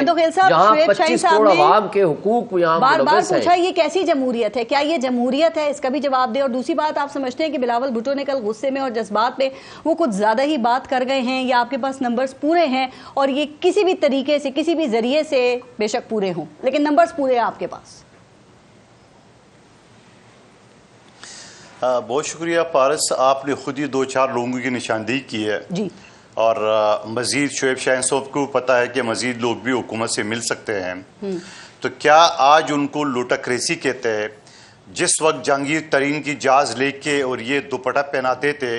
मंदोखेल साहब, जहाँ शुएब शाहीन 25 साहब करोड़ ने आवाम के हुकूक यहाँ बार बार मुलव्वस हैं। पूछा ये कैसी जमहूरियत है, क्या ये जमहूरियत है, इसका भी जवाब दे। और दूसरी बात, आप समझते हैं कि बिलावल भुट्टो ने कल गुस्से में और जज्बात में वो कुछ ज्यादा ही बात कर गए हैं, या आपके पास नंबर्स पूरे हैं और ये किसी भी तरीके से किसी भी जरिए से बेशक पूरे हों लेकिन नंबर्स पूरे हैं आपके पास? बहुत शुक्रिया पारस, आपने खुद ही 2-4 लोगों की निशानदेही की है जी। और मजीद शुएब शाहीन साहब को पता है कि मजीद लोग भी हुकूमत से मिल सकते हैं। तो क्या आज उनको लूटक्रेसी कहते हैं? जिस वक्त जहांगीर तरीन की जाज लेके और ये दुपट्टा पहनाते थे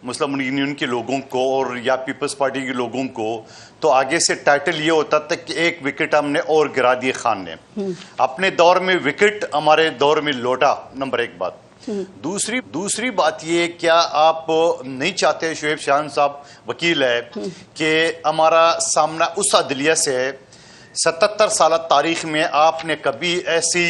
मुस्लिम यूनियन के लोगों को और या पीपल्स पार्टी के लोगों को, तो आगे से टाइटल ये होता था कि एक विकेट हमने और गिरा दिए खान ने। अपने दौर में विकेट हमारे दौर में लौटा, नंबर 1 बात। दूसरी बात ये, क्या आप नहीं चाहते, शुएब शाहीन साहब वकील है, कि हमारा सामना उस अदलिया से है 77 साल तारीख में आपने कभी ऐसी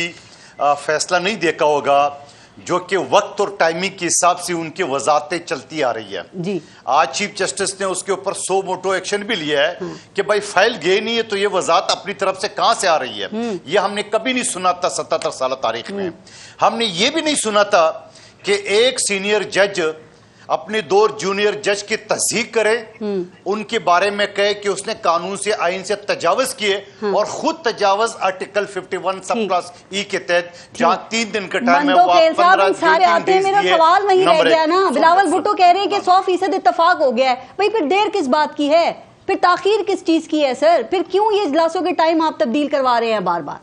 फैसला नहीं देखा होगा जो कि वक्त और टाइमिंग के हिसाब से उनकी वजाहतें चलती आ रही है जी। आज चीफ जस्टिस ने उसके ऊपर 100 मोटो एक्शन भी लिया है कि भाई फाइल गए नहीं है तो ये वजाहत अपनी तरफ से कहां से आ रही है। ये हमने कभी नहीं सुना था 77 साल तारीख में। हमने ये भी नहीं सुना था कि एक सीनियर जज अपने 2 जूनियर जज की तस्दीक करे, उनके बारे में कहे कि उसने कानून से आइन से तजावज किए और खुद तजावज आर्टिकल 51 सब क्लास ई के तहत जहां 3 दिन का टाइम है वो 15 सारे आते हैं। मेरा सवाल वही रह गया ना, बिलावल भुट्टो कह रहे हैं कि 100% इत्तेफाक हो गया है, भाई फिर देर किस बात की है, फिर ताखीर किस चीज की है सर, फिर क्यों ये इजलासों के टाइम आप तब्दील करवा रहे हैं बार बार,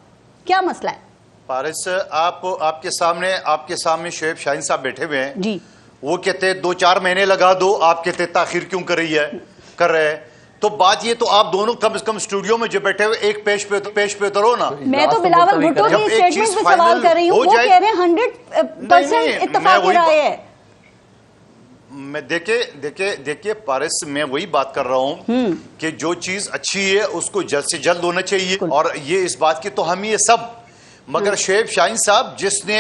क्या मसला है? पारिस, आपके सामने शुएब शाहीन साहब बैठे हुए हैं जी। वो कहते 2-4 महीने लगा दो, आप कहते ताखीर क्यों कर रहे हैं। तो बात ये, तो आप दोनों कम से कम स्टूडियो में जो बैठे हुए एक पेश पे उतरो ना। मैं तो बिलावल भुट्टो की स्टेटमेंट पे सवाल कर रही हूँ, वो कह रहे हैं 100% इत्तेफाक हो रहा है। मैं देखिए पारिस, मैं वही बात कर रहा हूँ कि जो चीज अच्छी है उसको जल्द से जल्द होना चाहिए और ये इस बात की तो हम ये सब, मगर शुएब शाहीन साहब जिसने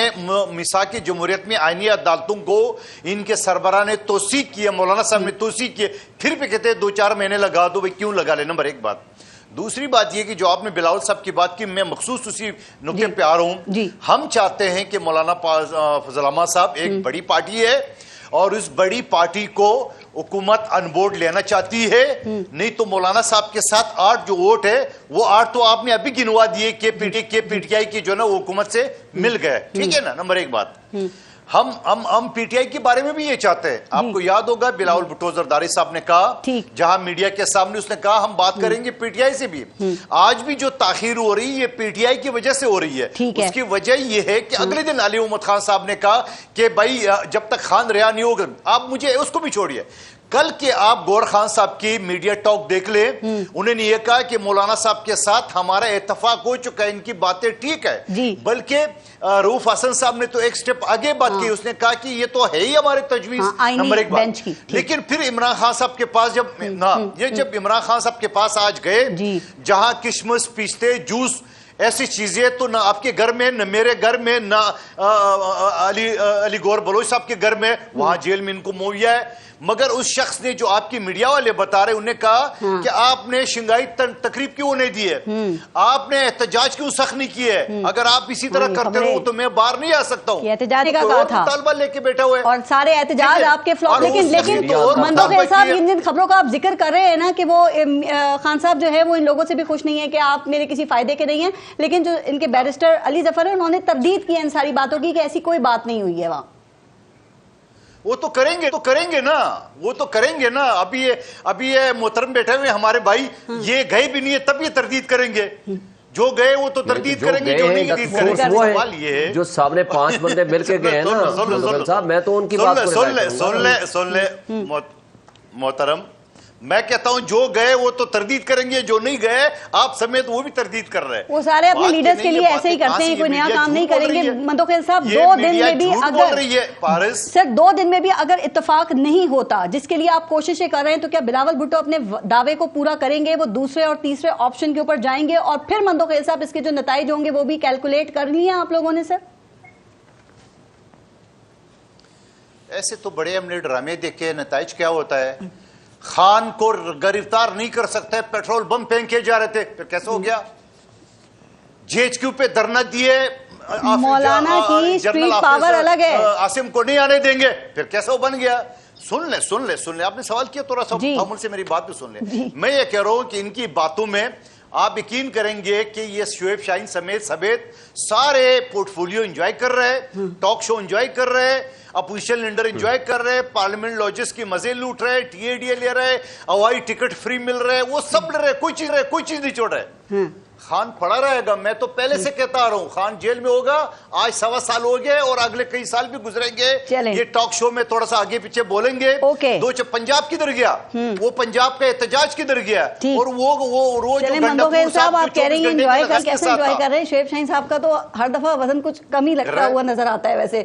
मिसाक जमहूरियत में आईनी अदालतों को इनके सरबराह ने तौसीक किया, मौलाना साहब ने तौसीक किए, फिर भी कहते हैं 2-4 महीने लगा दो, भाई क्यों लगा ले, नंबर 1 बात। दूसरी बात यह कि जो आपने बिलावल साहब की बात की, मैं मखसूस उसी नुक्ते पे आ रहा हूं। हम चाहते हैं कि मौलाना फजल अहमद साहब, एक बड़ी पार्टी है और उस बड़ी पार्टी को हुकूमत अनबोर्ड लेना चाहती है, नहीं तो मौलाना साहब के साथ 8 जो वोट है वो 8 तो आपने अभी गिनवा दिए कि पीटीआई की जो ना वो हुकूमत से मिल गए, ठीक है ना, नंबर 1 बात। हम पीटीआई के बारे में भी ये चाहते हैं। आपको याद होगा बिलावल भुट्टो जरदारी साहब ने कहा, जहां मीडिया के सामने उसने कहा हम बात करेंगे पीटीआई से भी। आज भी जो ताखीर हो रही है पीटीआई की वजह से हो रही है। उसकी वजह यह है कि अगले दिन अली मोहम्मद खान साहब ने कहा कि भाई जब तक खान रिहा नहीं होगा, आप मुझे उसको भी छोड़िए, कल के आप गौर खान साहब की मीडिया टॉक देख ले, उन्होंने ये कहा कि मौलाना साहब के साथ हमारा इत्तेफाक हो चुका है, इनकी बातें ठीक है। बल्कि रऊफ हसन साहब ने तो एक स्टेप आगे बात की, उसने कहा कि ये तो है ही हमारे तजवीज, नंबर 1 बात। लेकिन फिर इमरान खान साहब के पास जब इमरान खान साहब के पास आज गए, जहां किशमिश, पिस्ते, जूस ऐसी चीजें तो ना आपके घर में, न मेरे घर में, ना अली गौर बलोच साहब के घर में, वहां जेल में इनको मुहैया है। मगर उस शख्स ने, जो आपकी मीडिया वाले बता रहे, उन्हें कहा कि आपने शंघाई तकरीब क्यों नहीं दी है, आपने एहतजाज क्यों सख्त नहीं की है, अगर आप इसी तरह करते रहो तो मैं बाहर नहीं आ सकता हूँ। एहतजाज का कहा था, तालबा लेके बैठा हुआ है और सारे एहतजाज आपके फ्लॉप। लेकिन मंदोखेल साहब, जिन खबरों का आप जिक्र कर रहे हैं ना कि वो खान साहब जो है वो इन लोगों से भी खुश नहीं है कि आप मेरे किसी फायदे के नहीं है, लेकिन जो इनके बैरिस्टर अली जफर है उन्होंने तरदीद की इन सारी बातों की कि ऐसी कोई बात नहीं हुई है वहां। वो तो करेंगे ना, वो तो करेंगे ना। अभी ये मोहतरम बैठे हुए हमारे भाई, ये गए भी नहीं है तब ये तरदीद करेंगे, जो गए वो तो तरदीद करेंगे, जो नहीं तरदीद करेंगे। सवाल ये है जो सामने 5 बंदे मिलके गए हैं ना साहब, मैं तो उनकी बात सुन ले मोहतरम, मैं कहता हूं जो गए वो तो तरदीद करेंगे, जो नहीं गए आप समेत वो भी तरदीद कर रहे हैं। वो सारे अपने लीडर्स के लिए ऐसे ही करते हैं, कोई नया काम नहीं करेंगे। मंदोखेल साहब, 2 दिन में भी अगर सर 2 दिन में भी अगर इत्तेफाक नहीं होता, जिसके लिए आप कोशिशें कर रहे हैं, तो क्या बिलावल भुट्टो अपने दावे को पूरा करेंगे, वो दूसरे और तीसरे ऑप्शन के ऊपर जाएंगे, और फिर मंदोखेल साहब इसके जो नताइज होंगे वो भी कैलकुलेट कर लिए आप लोगों ने? सर ऐसे तो बड़े हमने ड्रामे देखे, नताइज क्या होता है, خان کو گرفتار نہیں کر سکتے, پیٹرول بم پھینکے جا رہے تھے, پھر کیسے ہو گیا؟ جی ایچ کیو پہ دھرنا دیے, مولانا کی اسٹریٹ پاور الگ ہے, عاصم کو نہیں آنے دیں گے, پھر کیسا وہ بن گیا؟ سن لیں آپ نے سوال کیا, تھوڑا سا تحمل سے میری بات بھی سن لیں. میں یہ کہہ رہا ہوں کہ ان کی باتوں میں آپ یقین کریں گے کہ یہ شعیب شاہین سمیت سارے پورٹ فولیو انجوائے کر رہے, ٹاک شو انجوائے کر رہے, اپوزیشن لیڈر انجوائے کر رہے, پارلیمنٹ لاجز کی مزے لوٹ رہے, ٹی اے ڈی اے لے رہے, ہوائی ٹکٹ فری مل رہے, وہ سب لے رہے, کوئی چیز نہیں چھوڑ رہے. خان پڑا رہے گا, میں تو پہلے سے کہتا آ رہا ہوں, خان جیل میں ہوگا, آج 1.25 سال ہو گئے اور اگلے کئی سال بھی گزریں گے. یہ ٹاک شو میں تھوڑا سا آگے پیچھے بولیں گے. پنجاب کدھر گیا, وہ پنجاب کا احتجاج کدھر گیا, اور وہ روز مندوخیل صاحب آپ کہہ رہے ہیں انجوائے کر رہے ہیں, شعیب شاہین صاحب کا تو ہر دفعہ وزن کچھ کم ہی لگتا ہوا نظر آتا ہے ویسے.